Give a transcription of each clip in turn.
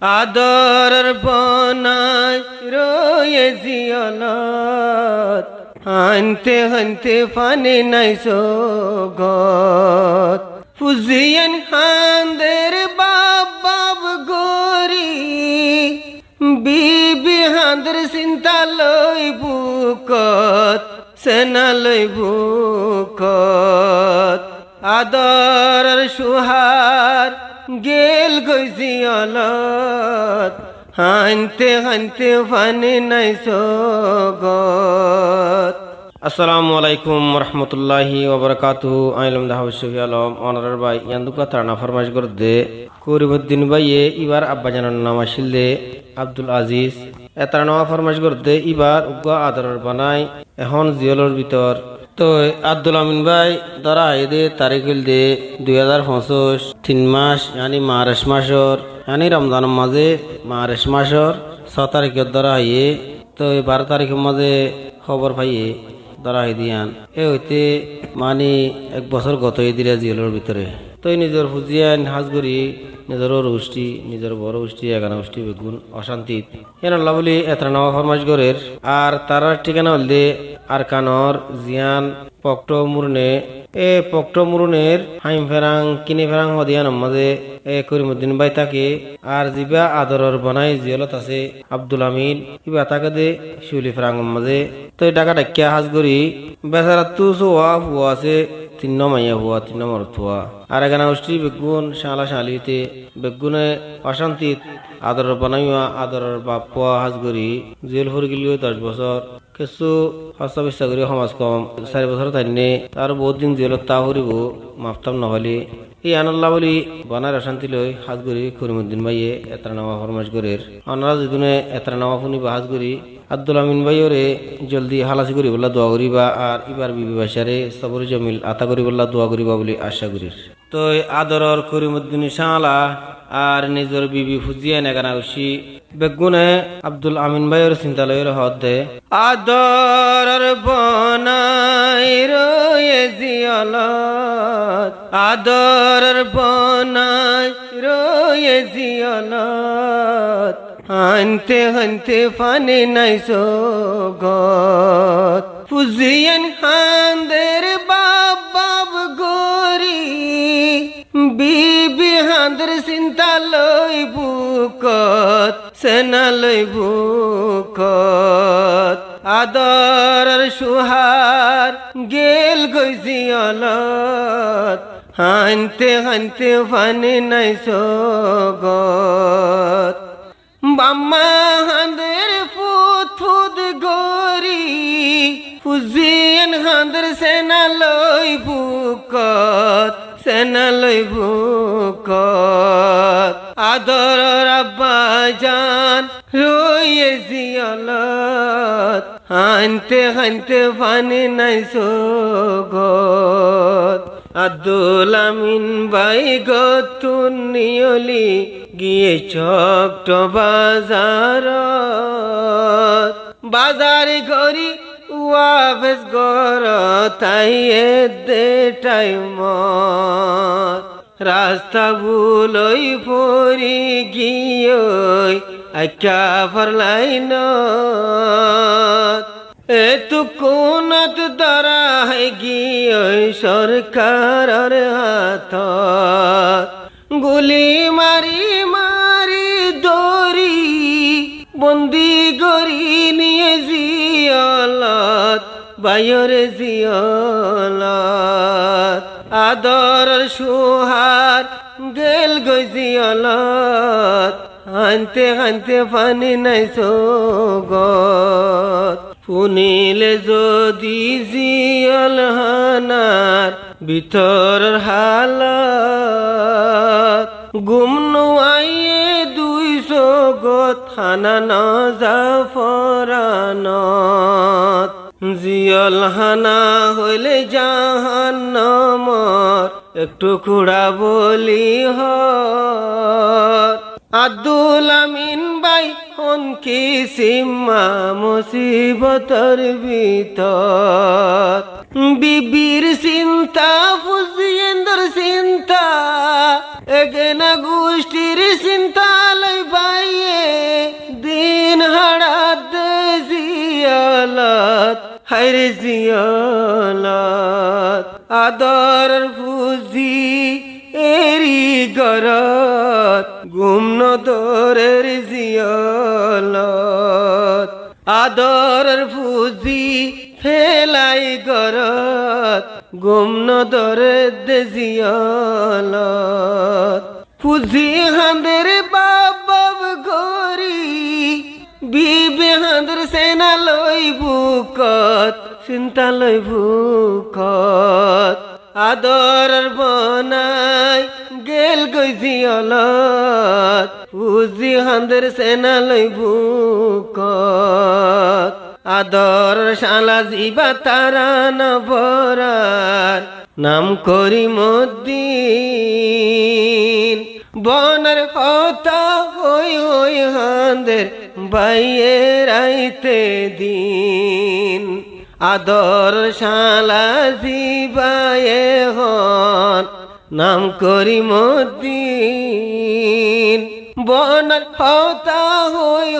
আদরের বনায় রয়ে জিয়ালত হানতে হানতে ফানে নাই সোগত ফুজিয়ান হান্দের বাব গরি বিবি হান্দের চিন্তা লই বুকত সেনা লই বুকত আদরের সুহার গেল গজিয়ালত হানতে হানতে ফানে নাই সোগত। আসসালামু আলাইকুম রহমতুল্লাহি ওবরাকাতুহু। আইলাম দাহাবি আলম অনারার ভাই ইয়ান্দুকা তারানা ফরমাইশ করদে করিমউদ্দিন ভাইয়ে এবার আব্বা জানার নাম আসিলে আব্দুল আজিজ এতার নামা ফরমাইশ করদে এবার উগা আদরের বানাই এখন জিয়লর ভিতর তো আব্দুল আমিন ভাই ধরা এদে তারিখ দে 2025 3 মাস यानी মার্চ মাসর यानी রমজানের মাঝে মার্চ মাসর 6 তারিখের ধরা হইয়ে তো 12 তারিখের মাঝে খবর পাইয়ে ধরা হই দিয়ান এ হইতে মানে 1 বছর গত এই দিরা জিয়লর ভিতরে তো নিজের ফুজিয়ান হাজগরি নিজের রুষ্টি নিজের বড় উষ্টি এগানা উষ্টি বেগুন অশান্তি এন আল্লাহ বলি এত নামা ফরমাইশ গরের আর তার ঠিকানা হলদে আর কানর জিয়ান পক্ট মুরনে এ পক্ট মুরনের হাইম ফেরাং কিনে ফেরাং হদিয়ান মাঝে এ করিমউদ্দিন ভাই তাকে আর জিবা আদরর বনাই জিয়লত আছে আব্দুল আমিন ইবা তাকে দে শিউলি ফেরাং মাঝে তো টাকা ডাকিয়া হাজগরি বেচারা তু সোয়া হুয়া আছে 3 মাইয়া হুয়া 3 মরত হুয়া আর এখানে উষ্টি বেগুন শালা শালিতে বেগুনে অশান্তিত আদরের বানাইয়া আদরের বাপ পোয়া হাজগরি জেল হয়ে গেলিও 10 বছর কিছু হস্তা বিশ্বাস করি সমাজ কম 4 বছর থাইনে তার বহুত দিন জেলত তা হরিব মাফতাম নহলি এই আনাল্লাহ বলি বানার অশান্তি লই হাজগরি করিমউদ্দিন ভাইয়ে এতার নামা ফরমাইশ গরের অনারা যেদিনে এতার নামা শুনি বা হাজগরি আব্দুল আমিন ভাইয়রে জলদি হালাসি করি বললা দোয়া করিবা আর ইবার বিবি বাসারে সবর জমিল আতা করি বললা দোয়া করিবা বলে আশা করি তো আদরর করিমউদ্দিন শালা আর নিজের বিবি ফুজিয়ান এগানা উসি বেগুনে আব্দুল আমিন ভাইয়ের চিন্তা লইর হদে আদরর বনাই রয়ে জিয়ালত আদরর বনাই রয়ে জিয়ালত হানতে হানতে ফানে নাই সোগত ফুজিয়ান হান্দের বাব গরি বিবি হান্দের চিন্তা লই বুকত সেনা লই বুকত আদরের সুহার গেল গজিয়ালত হানতে হানতে ফানে নাই সোগত বাম্মা হান্দের ফুত গরি ফুজিয়ান হান্দের সেনা লই বুকত সেনা লই বুকত আদরের আব্বা জান রয়ে জিয়ালত হানতে হানতে ফানে নাই সোগত আব্দুল আমিন ভাই গতুন নিয়লি গিয়ে চকট বাজার গরি ওয়াফেস গর তাই দে টাইম রাস্তা ভুলই পরি গিয়ে আকা ফরলাইন এতু কোনত দ্বারা গিয়ে সরকারের হাত গুলি মারি মারি দড়ি বন্দি গরি নিয়ে জিয়ালত বাইরে জিয়ালত আদরের সুহার গেল গজিয়ালত হানতে হানতে ফানি নাই সোগত শুনিলে যদি জিয়াল হানার ভিতর হালত গুম নোয়াইয়ে 200 গত হানা না জাফরানত জিয়াল হানা হইলে জাহান্নামর একটু খুড়া বলি হর আব্দুল আমিন ভাই হন কি সিম্মা মুসিবতর ভিতর বিবির চিন্তা ফুজিয়েন্দর চিন্তা এগেনা গোষ্ঠীর চিন্তা লই ভাই জিয়ালত আদরের ফুজি এরি গরত গুমনদরের জিয়ালত আদরের ফুজি ফেলাই গরত গুমনদরের জিয়ালত ফুজি হাঁদের বাব গরি বিবে হাঁদের সেনা লই বুকত চিন্তা লই বুকত আদরের বনাই গেল গই জিয়ালত ফুজি হাঁদের সেনা লই বুকত আদর শালা জিবা তারা নবরার নাম করিমউদ্দিন বনের কথা হই হাঁদের বাইয়ে রাইতে দিন আদর শালা জিবায়ে হন নাম করিমউদ্দিন বনের কথা হই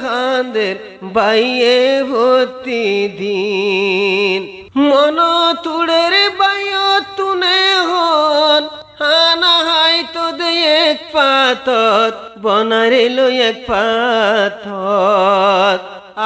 হাঁদের বাইয়ে ভর্তি দিন মন তুড়ের বাইয় তুনে হন হানা হাই তো দে এক পাতত বনারে লো এক পাতত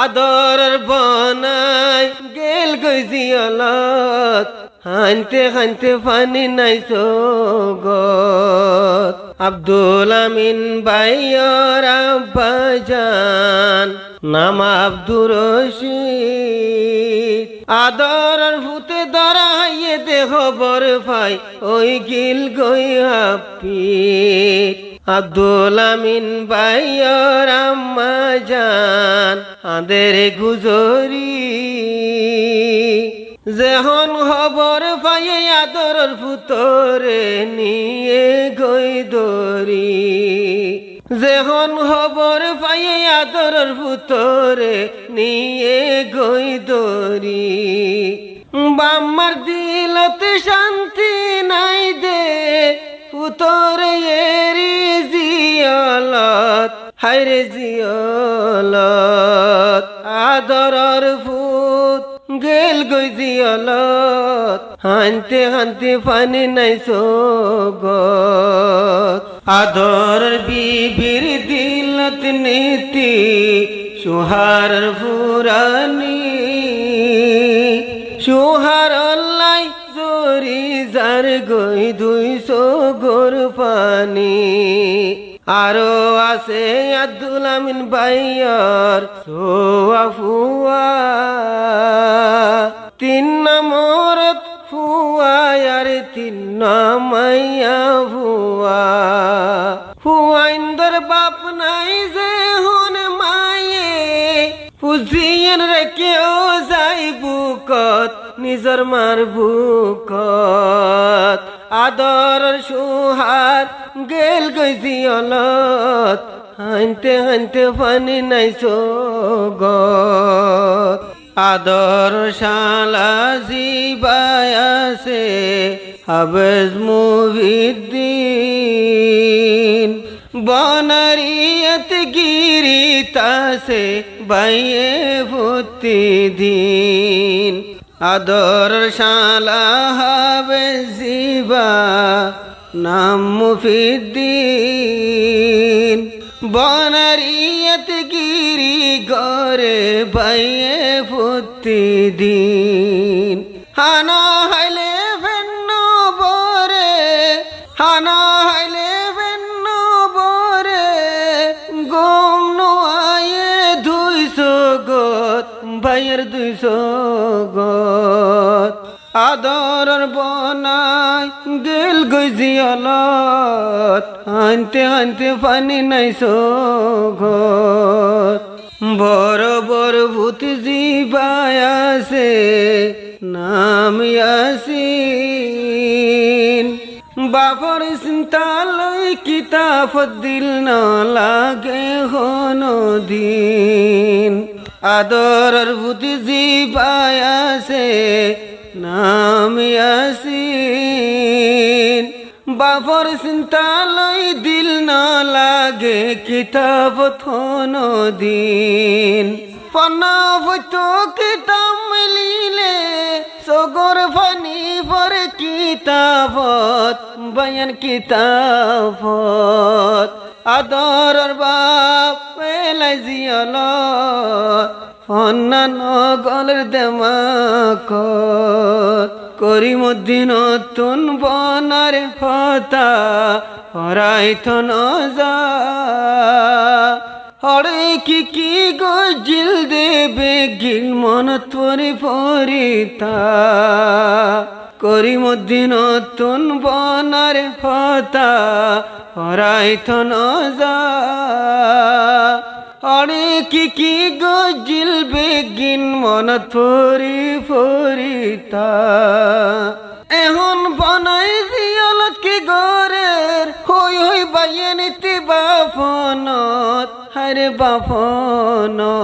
আদরের বনাই গেল গই জিয়ালত হানতে পানি নাই সগত আব্দুল আমিন বাইয়র আব্বাজান নাম আব্দুর রশিদ আদরের ভূতে দরাইয়ে দেহ বর ভাই ওই গিল গই হাপিট আব্দুল আমিন বাইয়র আম্মাজান আদের গুজরি যেহন খবর পাইয়ে আদরের ভূতরে নিয়ে গই দরি যেহন খবর পাইয়ে আদরের ভূতরে নিয়ে গই দরি বাম্মার দিলতে শান্তি নাই দে ভূতরে এরি জিয়ালত হায়রে জিয়ালত আদরের ভূত গেল গই জিয়ালত হানতে পানি নাই সগত আদরের বিবির দিলত নীতি সুহার ফুরানি সুহার লাই জরি যার গই 200 গোর পানি আরো আছে আব্দুল আমিন বাইয়র সোয়া ফুয়া 3 নম্বরত ফুয়া আর 3 মাইয়া ফুয়া ফুয়া ইন্দর বাপ নাই যে হন মায়ে পুজিয়েন রেখে ও যাই বুকত নিজর মার বুকত আদরের সুহার গেল গই জিয়ালত হানতে পানি নাই সগত আদর শালা জিবায়াসে হাবেজ মুভিদ্দিন বনারিয়ত গিরিতাসে বাইয়ে ভর্তি দিন আদর শালা হাবেজ জিবা নাম মুফিদ্দিন বনারিয়ত গিরি গরে বাইয়ে ভর্তি দিন হানা হাইলে ভেন্ন বরে হানা হাইলে ভেন্ন বরে গম নোয়ে 200 গত বাইয়ের 200 গত আদরের বনাই গেল গই জিয়ালত হানতে পানি নাই সগত বড় ভূত জিবায়াসে নাম ইয়াসিন বাপর চিন্তা লই কিতাবত দিল না লাগে হনো দিন আদরের ভূত জিবায়াসে নাম ইয়াসিন বাপর চিন্তা লই দিল না লাগে কিতাবত হনো দিন পনা বইতো কিতাব মিলিলে সগর ফানি পরে কিতাবত বয়ান কিতাবত আদরর বাপ পেলাই জিয়ল ফন্নান গলের দেমাকত করিমুদ্দিন নতুন বনার হতা হরাইত নজা হরে কি গজিল দেবে গিল মন তোরে পরিতা করিমুদ্দিন নতুন বনার হতা হরাইত নজা হরে কি গজিল বেগিন মন তোরে পরিতা এখন বনাই জিয়ালত কি গরের হই হই বাইয়ে নিতে বাপনত হারে বাপনত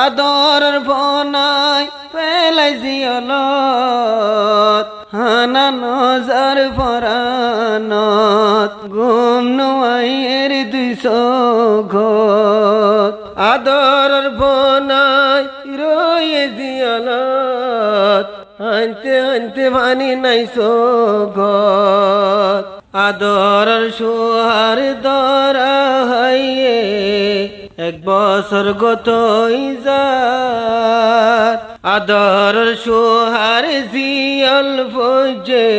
আদরের বনাই পেলাই জিয়ালত হানা নজর পরানত গুম নোয়াইয়ের 200 ঘর আদরের বনাই রয়ে জিয়ালত আনতে আনতে পানি নাই সোগত আদরের সোহার দরা হাইয়ে 1 বছর গতই যার আদরের সোহার জিয়ল ফজে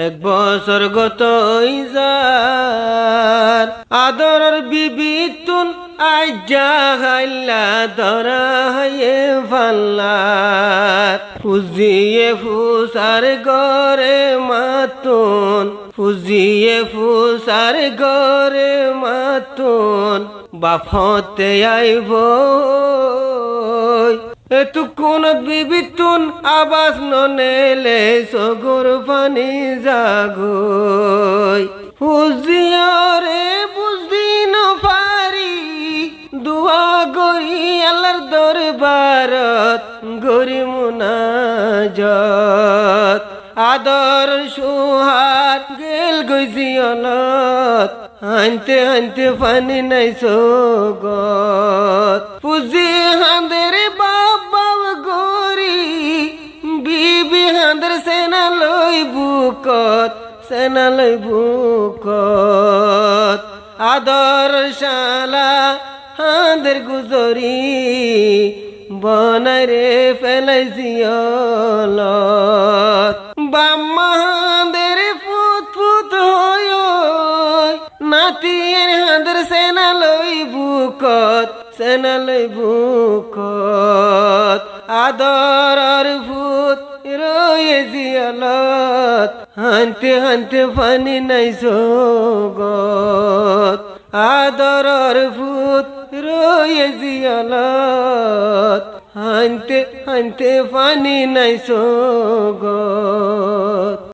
1 বছর গতই যার আদরের বিবি তুন আজ্জা হাইলা দরা হাইয়ে ফাল্লার ফুজিয়ে ফুসার গরে মাতুন ফুজিয়ে ফুসার গরে মাতুন বাফতে আইব এতু কোন বিবিতুন আবাস ননেলে সগর পানি জাগই ফুজিয়রে বুঝি নপারি দুয়া গরি আল্লাহর দরবারত গরি মুনাজাত আদর সুহার গেল গজিয়লত আনতে আনতে পানি নাই সোগত পুজি হাঁদের বাবা গরি বিবি হাঁদের সেনা লই বুকত সেনা লই বুকত আদর শালা হাঁদের গুজরি বনাই রে ফেলাই জিয়লত বাম্মা হাঁদের ফুত ফুত হয় নাতির হাঁদের সেনা লই বুকত সেনা লই বুকত আদর ভূত রয়ে জিয়ালত হানতে হানতে পানি নাই সোগত আদর ভূত রয়ে জিয়ালত হানতে হানতে পানি নাই সোগত